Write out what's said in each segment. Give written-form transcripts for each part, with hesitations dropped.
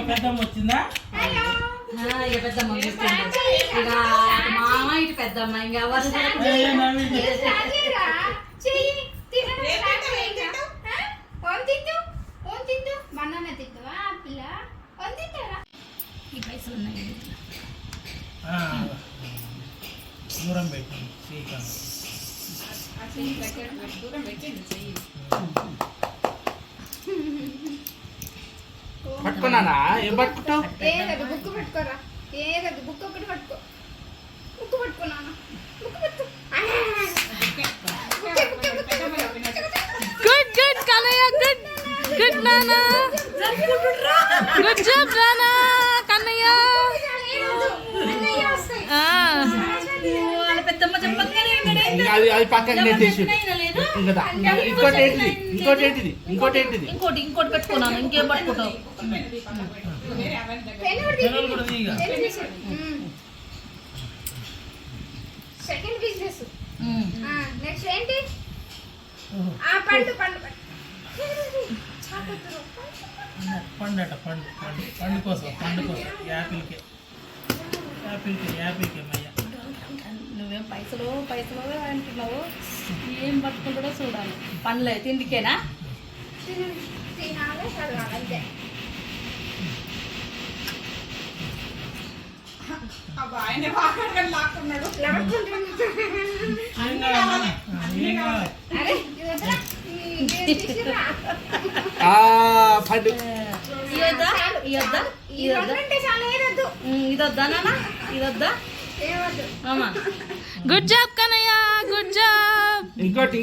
పెద్దమ్మ వచ్చిందా? పెద్దమ్మ ఇక మామ ఇటు పెద్దమ్మ ఇంకా పైసలు ఉన్నాయి. దూరం పెట్టి పట్టుకున్నానా? ఏం పట్టుకుంటావు? బుక్ పట్టుకోరా. ఏదది బుక్ ఒకటి పట్టుకో. బుక్ పట్టుకున్నాను. బుక్ పట్టుకో. Good good Kannayya, good good నానా, గుడ్ జాబ్ నానా కన్నయ్య. అది పక్కన నెట్టేసి ఇంకోటి ఏంటిది? ఇంకోటి ఏంటిది? ఇంకోటి ఏంటిది? ఇంకోటి పెట్టుకున్నాను. ఇంకేం పట్టుకుంటావు? Second business. నెక్స్ట్ ఏంటి? పండు పండు పండట పండు పండు పండు కోసం యాపిల్కే మయ్య. నువ్వేం పైసలు అంటున్నావు? ఏం పట్టుకుంటాడో చూడాలి. పండ్లే తిండికేనా? తినాలి చదవాలి అంతే. ఇదొద్దా? Good job Kannayya, good job. ఇంకోటి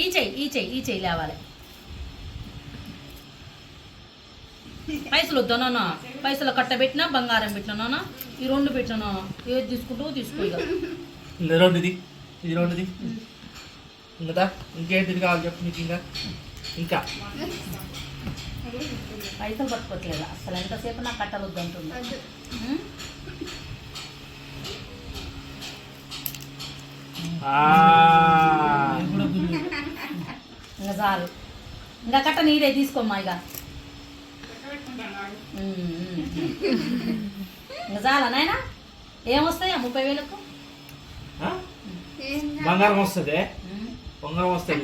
ఈ చెయ్యి లేవాలి. పైసలు వద్దా నాన్న? పైసలు కట్ట పెట్టినా బంగారం పెట్టినా నాన్న? ఈ రెండు పెట్టినా ఏది తీసుకుంటావు తీసుకో. ఇక రెండుది ఇంకా ఇంకేంటిది కావాలి చెప్పు నీకు? ఇంకా పైసలు పట్టుకోవట్లేదు అసలు. ఎంతసేపు నాకు కట్టలు వద్దంటుంది. ఇంకా చాలు. ఇంకా కట్ట నీదే తీసుకోమ్మా. ఇక ఇంకా చాలా నాయనా. ఏమొస్తాయా 30,000కు? బంగారం వస్తుంది. బంగారం వస్తుంది.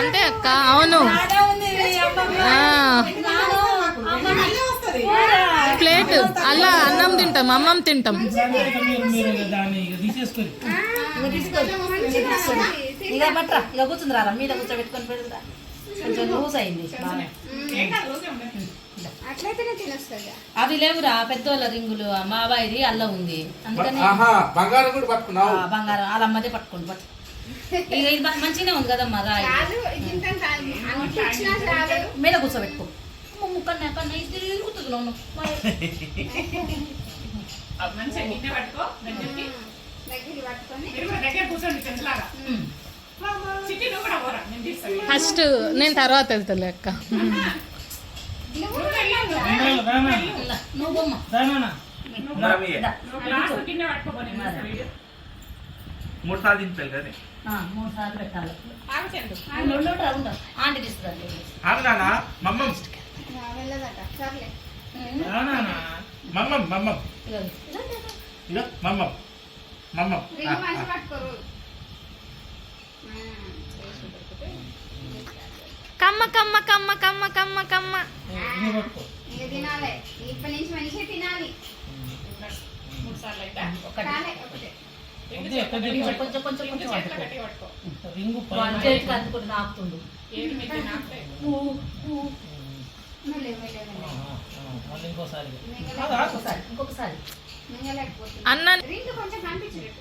అంతే అక్క, అవును. ప్లేట్ అలా అన్నం తింటాం, అమ్మం తింటాం. ఇక పట్రా. ఇక కూర్చుంది రా మీద కూర్చోబెట్టుకొని పెడతా. కొంచెం లూజ్ అయింది. అవి లేవురా పెద్దోళ్ళ రింగులు. మా అబ్బాయిది అల్ల ఉంది. అందుకని బంగారం వాళ్ళమ్మదే పట్టుకోండి. పట్టు. ఇక ఇది మంచిగానే ఉంది కదమ్మా. రాయి మీద కూర్చోబెట్టుకో. కన్నా ఇది తిరుగుతుంది. ఫస్ట్ నేను తర్వాత వెళ్తాలే అక్క. నువ్వు బొమ్మ 3 సార్లు తింటారు కదా? 3 సార్లు పెట్టాలి. ఆంటీ తీసుకురండి. కమ్మ కమ్మ కమ్మ కమ్మ కమ్మ కమ్మ. తినాలి. ఇప్పటి నుంచి మనిషి తినాలి. కొంచెం ఆపుతుండు. ఇంకొకసారి అన్న కొంచెం కనిపించలేదు.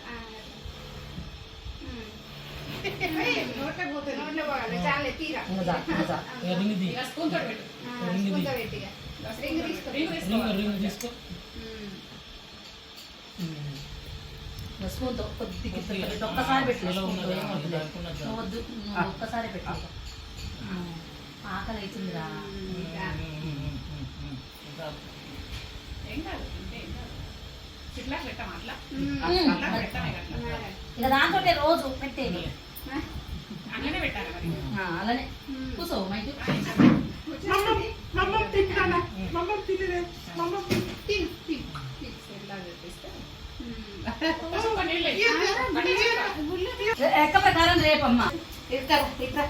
నోట్లో పోవాలి. చాలే తీరా. తీసుకో. స్పూన్తో కొద్దిగా ఒక్కసారి పెట్టలేదు. వద్దు, ఒక్కసారి పెట్టలేదు. ఆకలి అవుతుందిరా. ఏం కాదు అంటే ఏం కాదు ఇట్లా పెట్టాం అట్లా అట్లా పెట్టామే అట్లా ఇక దాంతో రోజు పెట్టేది అట్లనే పెట్టాలి మరి అలానే కూర్చో మైకి ఎక్క ప్రకారం రేపమ్మా ఇక్కడ ఇక్కడ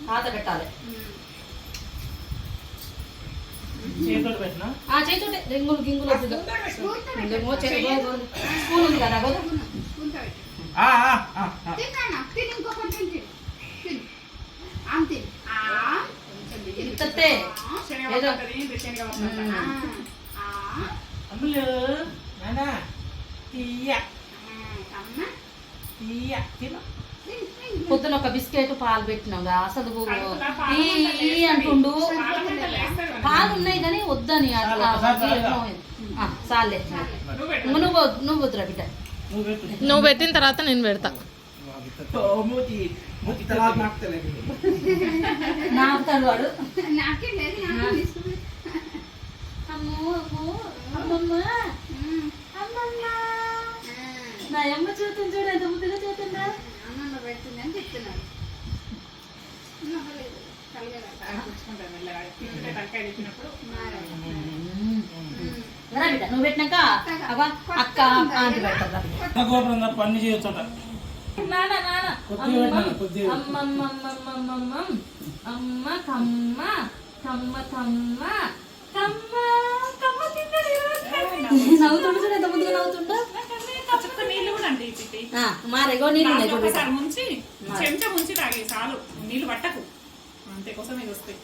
పాత పెట్టాలి చేతితో పెట్టినా చేతుంటే రింగులు గింగులు స్పూన్ ఉంది కదా అమ్ములు నానా తీయ తీయ తిను పొద్దున ఒక బిస్కెట్ పాలు పెట్టినాం అసలు ఈ అంటుండు పాలు ఉన్నాయి కానీ వద్దని అట్లా చాలే నువ్వు వద్దురా బిడ్డ నువ్వు పెట్టు నువ్వు పెట్టిన తర్వాత నేను పెడతా మూతి మూతి తర్వాత నాకుతలేదు నాకుతాడు వాడు నాకే లేదు అమ్మో అమ్మమ్మ అమ్మమ్మ నా అమ్మ చూస్తుంది చూడు ఎంత ముద్దుగా చూస్తుందా అమ్మ పెడుతుంది అని చెప్తున్నాడు తలకాయ తెచ్చినప్పుడు బిడ్డ నువ్వు పెట్టినాక అక్క ఆంటీ పెడతారు గోపురం తప్ప అన్ని చేయొచ్చట నాన్న నాన్న కొద్దిగా పెట్టాలి కొద్దిగా అమ్మ అమ్మ కమ్మ కమ్మ కమ్మ కమ్మ కమ్మ తింటాడు నవ్వుతుండు చూడు ఎంత ముందుగా నవ్వుతుండో చుక్క నీళ్ళు కూడా అండి పిట్టి మారేగో నీళ్ళు ఉన్నాయి చూడు ఒకసారి ముంచి చెంచా ముంచి తాగి చాలు నీళ్ళు పట్టకు అంతే కోసం ఇది వస్తాయి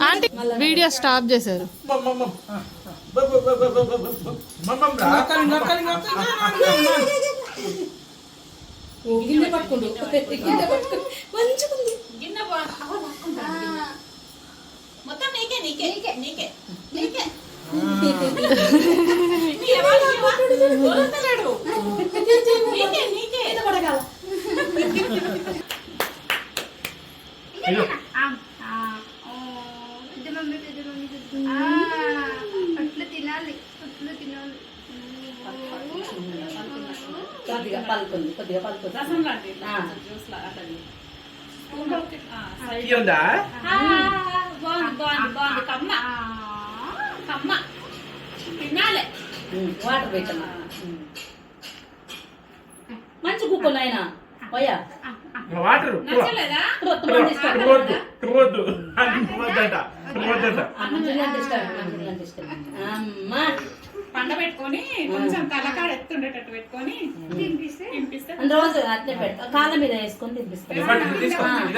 ఆంటీ వీడియో స్టాప్ చేశారు గిన్నె పట్టుకుంటూ గిన్నె పట్టుకుంటూ మంచిగుంది గిన్నె మొత్తం నీకే నీకే నీకే నీకే నీకే నీకే నీకే అట్లా తినాలి అట్లా తినాలి కొద్దిగా పలుకుంది కొద్దిగా పలుకుంది రసం లాంటి జ్యూస్ లా అట్లా బాగుంది బాగుంది బాగుంది కమ్మ కమ్మ తినాలి వాటర్ పెట్టమ్మా మంచి కుక్కలు ఆయన పోయా వాటర్ నచ్చలేదా అమ్మా పండ పెట్టుకొని కొంచెం తలకాడ ఎత్తుండేటట్టు పెట్టుకొని తినిపిస్తే రోజు అట్లే పెడతా కాళ్ళ మీద వేసుకొని తినిపిస్తాను